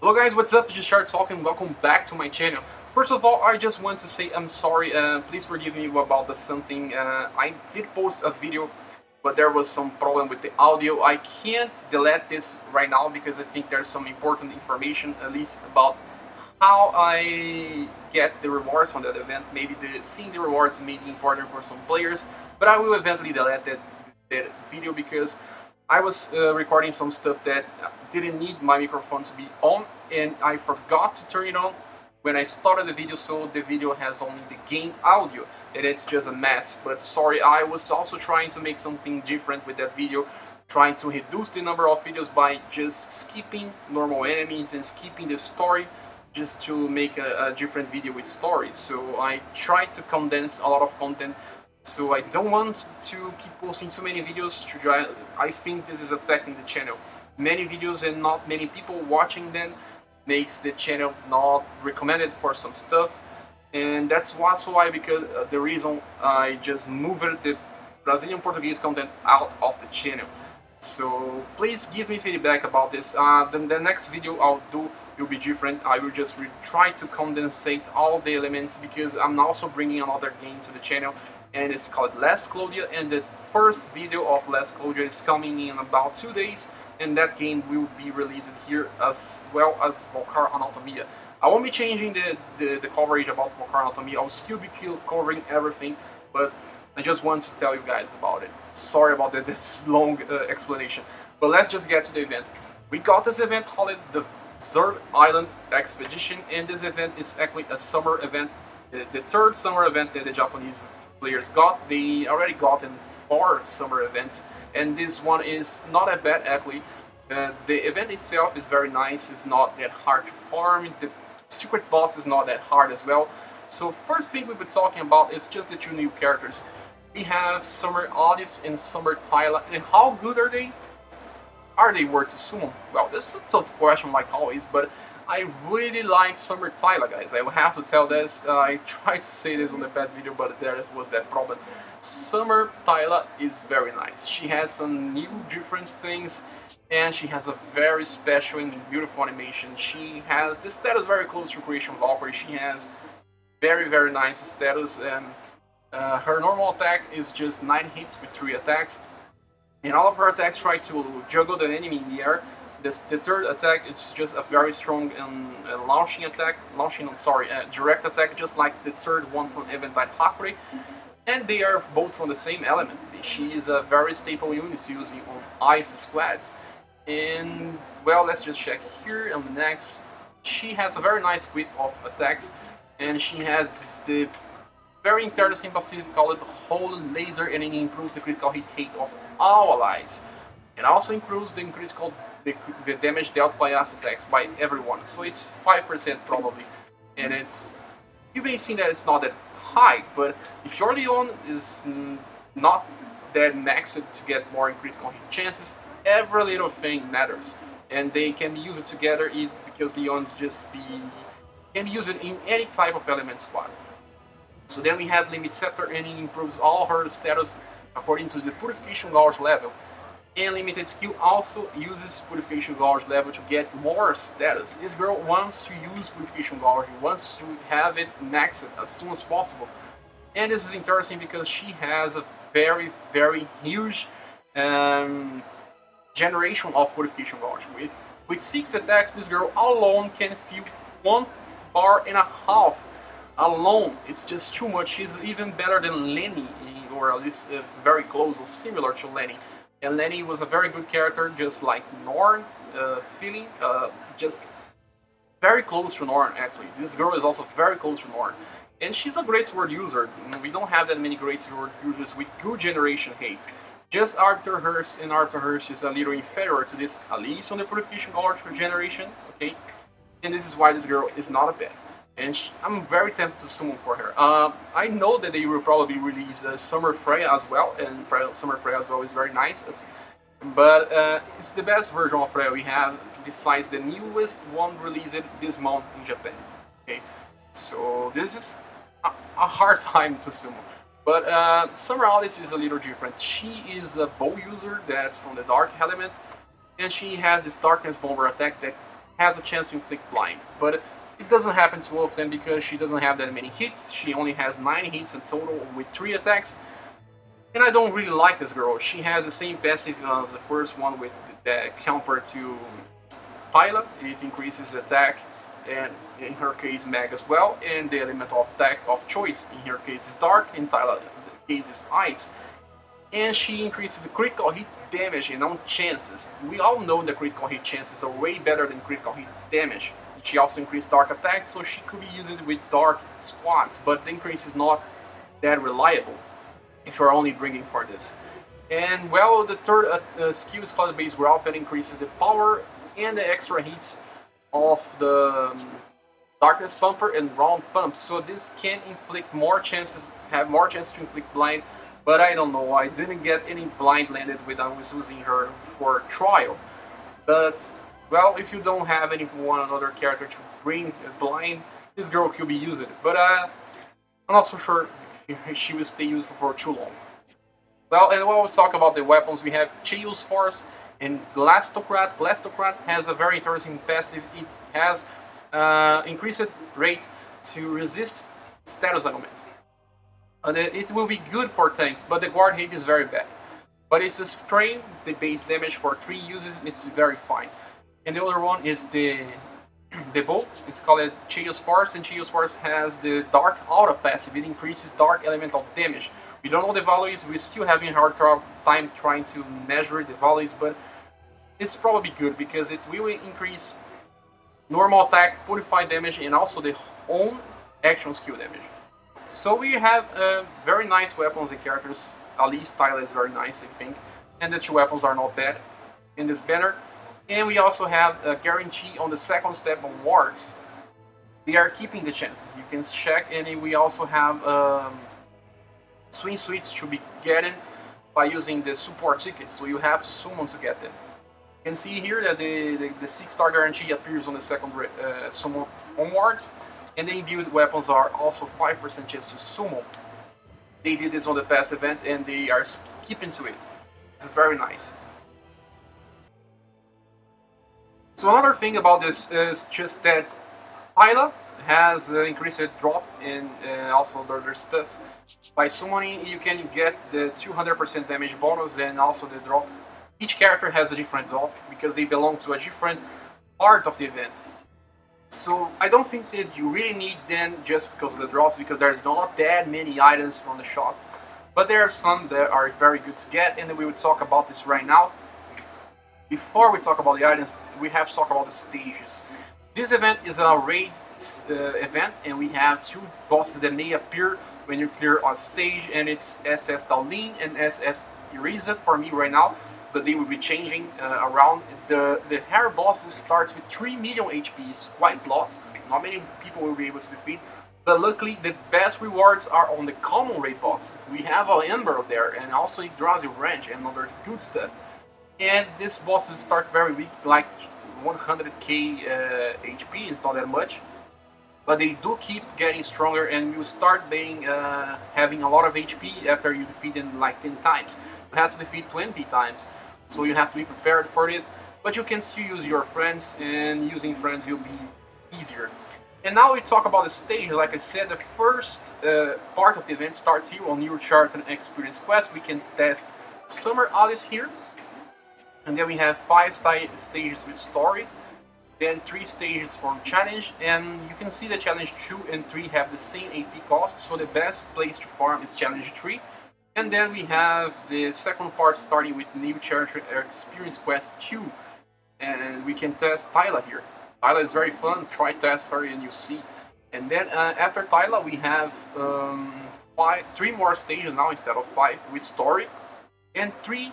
Hello guys, what's up? This is Shark talking. Welcome back to my channel. First of all, I just want to say I'm sorry. Please forgive me about the something. I did post a video, but there was some problem with the audio. I can't delete this right now because I think there's some important information, at least about how I get the rewards from that event. Maybe seeing the rewards may be important for some players, but I will eventually delete that video because I was recording some stuff that didn't need my microphone to be on, and I forgot to turn it on when I started the video, so the video has only the game audio, and it's just a mess. But sorry, I was also trying to make something different with that video, trying to reduce the number of videos by just skipping normal enemies and skipping the story, just to make a different video with stories. So I tried to condense a lot of content, so I don't want to keep posting too many videos. I think this is affecting the channel. Many videos and not many people watching them makes the channel not recommended for some stuff, and that's also why, because the reason I just moved the Brazilian Portuguese content out of the channel. So please give me feedback about this. The next video I'll do will be different. I will just try to condensate all the elements, because I'm also bringing another game to the channel, and it's called Last Claudia, and the first video of Last Claudia is coming in about 2 days, and that game will be released here as well as Valkyrie Anatomia. I won't be changing the coverage about Valkyrie Anatomia. I'll still be covering everything, but I just want to tell you guys about it. Sorry about this long explanation, but let's just get to the event. We got this event called the Third Island Expedition, and this event is actually a summer event, the third summer event that the Japanese players got. They already gotten 4 summer events, and this one is not that bad actually. The event itself is very nice. It's not that hard to farm. The secret boss is not that hard as well. So first thing we'll be talking about is just the 2 new characters. We have Summer Odyssey and Summer Tyla, and how good are they? Are they worth to summon? Well, this is a tough question like always, but I really like Summer Tyla, guys. I will have to tell this. I tried to say this on the past video, but there was that problem. Summer Tyla is very nice. She has some new different things, and she has a very special and beautiful animation. She has the status very close to Creation Valkyrie. She has very nice status, and her normal attack is just 9 hits with 3 attacks, and all of her attacks try to juggle the enemy in the air. The third attack is just a very strong launching attack, direct attack, just like the third one from Eventide Hakure, and they are both from the same element. She is a very staple unit using on ice squads. And well, let's just check here on the next. She has a very nice width of attacks, and she has the very interesting passive called Holy Laser, and it improves the critical hit rate of all allies, and also improves the damage dealt by acid attacks by everyone. So it's 5% probably, and you may see that it's not that high, but if your Leon is not that maxed to get more in critical hit chances, every little thing matters, and they can be used together because Leon can be used in any type of element squad. So then we have Limit Scepter, and it improves all her status according to the Purification Gauge level. And Limited Skill also uses Purification Gauge level to get more status. This girl wants to use Purification Gauge, wants to have it maxed as soon as possible. And this is interesting because she has a very huge generation of Purification Gauge. With 6 attacks, this girl alone can fill 1.5 bar alone. It's just too much. She's even better than Lenny, or at least very close or similar to Lenny. And Lenny was a very good character, just like Norn, feeling just very close to Norn actually. This girl is also very close to Norn. And she's a great sword user. We don't have that many great sword users with good generation hate. Just Arthur Hearst, and Arthur Hearst is a little inferior to this, at least on the Purification Gauge for generation, okay? And this is why this girl is not a bad. And I'm very tempted to summon for her. I know that they will probably release Summer Freya as well, and Summer Freya as well is very nice. But it's the best version of Freya we have, besides the newest one released this month in Japan. Okay, so this is a hard time to summon. But Summer Alice is a little different. She is a bow user that's from the Dark Element, and she has this Darkness Bomber attack that has a chance to inflict blind, but it doesn't happen too often because she doesn't have that many hits. She only has 9 hits in total with 3 attacks. And I don't really like this girl. She has the same passive as the first one with the counter to Tyla. It increases attack, and in her case mag as well, and the element of attack of choice in her case is dark, in Tyla's case is ice. And she increases the critical hit damage and on chances. We all know the critical hit chances are way better than critical hit damage. She also increased dark attacks, so she could be used with dark squads, but the increase is not that reliable if you're only bringing for this. And well, the third skill is called base growth, that increases the power and the extra hits of the darkness pumper and round pump. So this can inflict more chances, have more chances to inflict blind. But I don't know, I didn't get any blind landed when I was using her for trial. But well, if you don't have anyone other character to bring blind, this girl could be used. But I'm not so sure if she will stay useful for too long. Well, and while we talk about the weapons, we have Chaos Force and Blastocrat. Blastocrat has a very interesting passive. It has increased rate to resist status augment. And it will be good for tanks, but the guard hit is very bad. But it's a strain, the base damage for 3 uses is very fine. And the other one is the bow. It's called Chaos Force, and Chaos Force has the Dark Aura passive. It increases dark elemental damage. We don't know the values, we're still having a hard time trying to measure the values, but it's probably good because it will increase normal attack, purify damage, and also the own action skill damage. So we have very nice weapons and characters. At least Tyla is very nice, I think. And the 2 weapons are not bad in this banner. And we also have a guarantee on the second step on wards. They are keeping the chances. You can check, and we also have swing suites to be getting by using the support tickets. So you have to summon to get them. You can see here that the 6-star guarantee appears on the second summon onwards. And the imbued weapons are also 5% chance to summon. They did this on the past event and they are keeping to it. This is very nice. So another thing about this is just that Tyla has increased drop and also the other stuff. By summoning you can get the 200% damage bonus and also the drop. Each character has a different drop because they belong to a different part of the event. So I don't think that you really need them just because of the drops, because there's not that many items from the shop. But there are some that are very good to get, and we will talk about this right now. Before we talk about the items, we have to talk about the stages. This event is a raid event, and we have 2 bosses that may appear when you clear a stage, and it's SS Daulin and SS Erisa for me right now. But they will be changing around. The hair bosses starts with 3 million HP, is quite a lot. Not many people will be able to defeat. But luckily, the best rewards are on the common raid boss. We have an Ember there, and also Yggdrasil Branch and other good stuff. And these bosses start very weak, like 100k HP, it's not that much. But they do keep getting stronger, and you start being having a lot of HP after you defeat them like 10 times. You have to defeat 20 times. So you have to be prepared for it, but you can still use your friends, and using friends will be easier. And now we talk about the stage. Like I said, the first part of the event starts here on New Chart and Experience Quest. We can test Summer Alice here, and then we have 5 stages with story, then 3 stages from challenge, and you can see the challenge 2 and 3 have the same AP cost, so the best place to farm is challenge 3. And then we have the second part starting with New Character Experience Quest 2. And we can test Tyla here. Tyla is very fun, try test her and you see. And then after Tyla we have 3 more stages now instead of 5 with story. And 3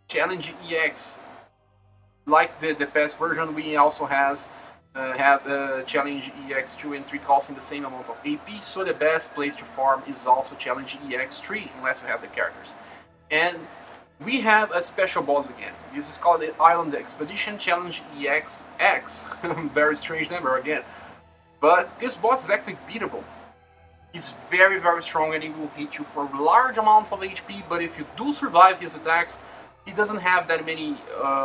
challenge EX. Like the past version, we also have challenge EX2 and 3 costing the same amount of AP, so the best place to farm is also challenge EX3 unless you have the characters. And we have a special boss again. This is called the Island Expedition Challenge EXX. Very strange number again. But this boss is actually beatable. He's very strong and he will hit you for large amounts of HP, but if you do survive his attacks, he doesn't have that many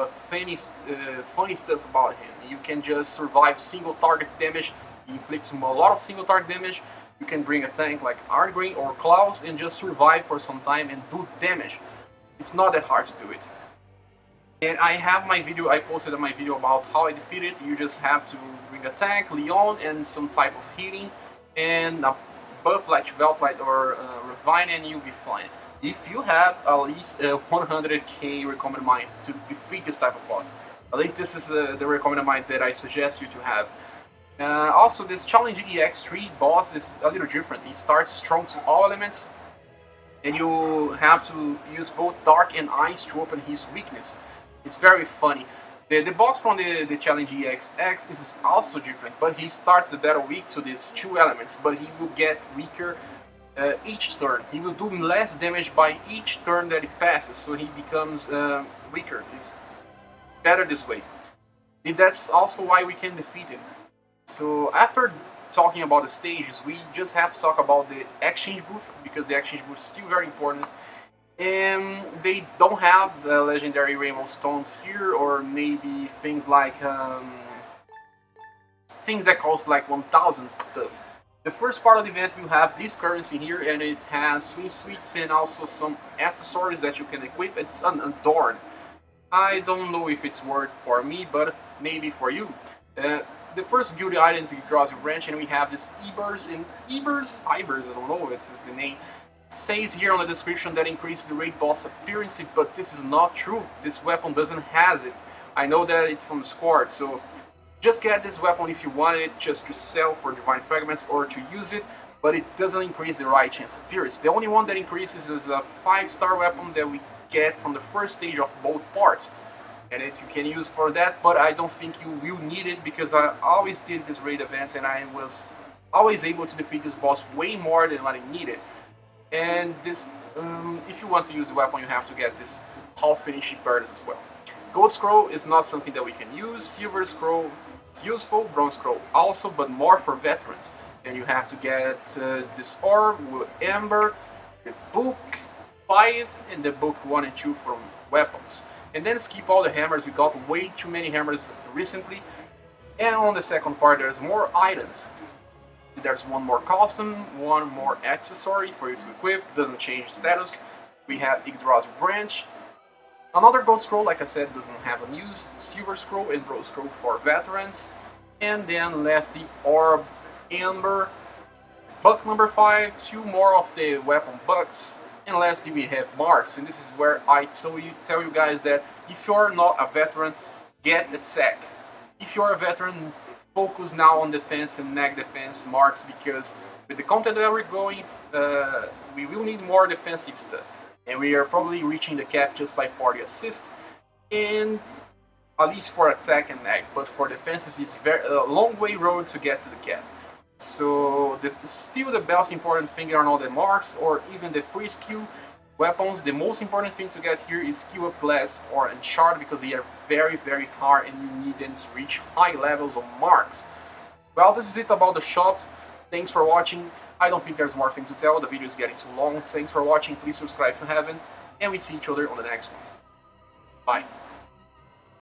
funny stuff about him. You can just survive single target damage. He inflicts a lot of single target damage. You can bring a tank like Artgreen or Klaus and just survive for some time and do damage. It's not that hard to do it. And I have my video, I posted my video about how I defeat it. You just have to bring a tank, Leon, and some type of healing, and a buff like Valkyrie or Refine, and you'll be fine. If you have at least 100k recommended mine to defeat this type of boss. At least this is the recommended mine that I suggest you to have. Also, this Challenge EX3 boss is a little different. He starts strong to all elements, and you have to use both Dark and Ice to open his weakness. It's very funny. The boss from the Challenge EXX is also different, but he starts the battle weak to these two elements, but he will get weaker each turn. He will do less damage by each turn that he passes, so he becomes weaker. It's better this way. And that's also why we can defeat him. So after talking about the stages, we just have to talk about the exchange booth, because the exchange booth is still very important. And they don't have the legendary rainbow stones here, or maybe things like things that cost like 1000 stuff. The first part of the event will have this currency here, and it has swing suites and also some accessories that you can equip. It's unadorned. I don't know if it's worth for me, but maybe for you. The first beauty item is Valkyrie branch, and we have this Ibers, and Ibers, I don't know, it's the name. It says here on the description that increases the raid boss appearance, but this is not true. This weapon doesn't have it. I know that it's from the squad, so just get this weapon if you want it, just to sell for divine fragments or to use it, but it doesn't increase the right chance appearance. The only one that increases is a 5-star weapon that we get from the first stage of both parts, and it you can use for that, but I don't think you will need it, because I always did this raid events and I was always able to defeat this boss way more than what I needed. And this, if you want to use the weapon, you have to get this half finishing birds as well. Gold scroll is not something that we can use. Silver scroll is useful. Bronze scroll also, but more for veterans. And you have to get this orb with Amber, the book 5, and the book 1 and 2 from weapons. And then skip all the hammers. We got way too many hammers recently. And on the second part, there's more items. There's one more custom, one more accessory for you to equip. Doesn't change status. We have Yggdrasil branch. Another gold scroll, like I said, doesn't have a use. Silver scroll and bronze scroll for veterans. And then lastly, orb, amber, buck number 5, 2 more of the weapon bucks. And lastly, we have marks, and this is where I tell you guys that if you're not a veteran, get attack. If you're a veteran, focus now on defense and neg defense marks, because with the content that we're going, we will need more defensive stuff. And we are probably reaching the cap just by party assist, and at least for attack and neg. But for defenses, it's a long way road to get to the cap. So still the best important thing are not the marks or even the free skill weapons. The most important thing to get here is skill up glass or enchant, because they are very, very hard and you need them to reach high levels of marks. Well, this is it about the shops. Thanks for watching. I don't think there's more thing to tell. The video is getting too long. Thanks for watching. Please subscribe if you haven't. And we see each other on the next one. Bye.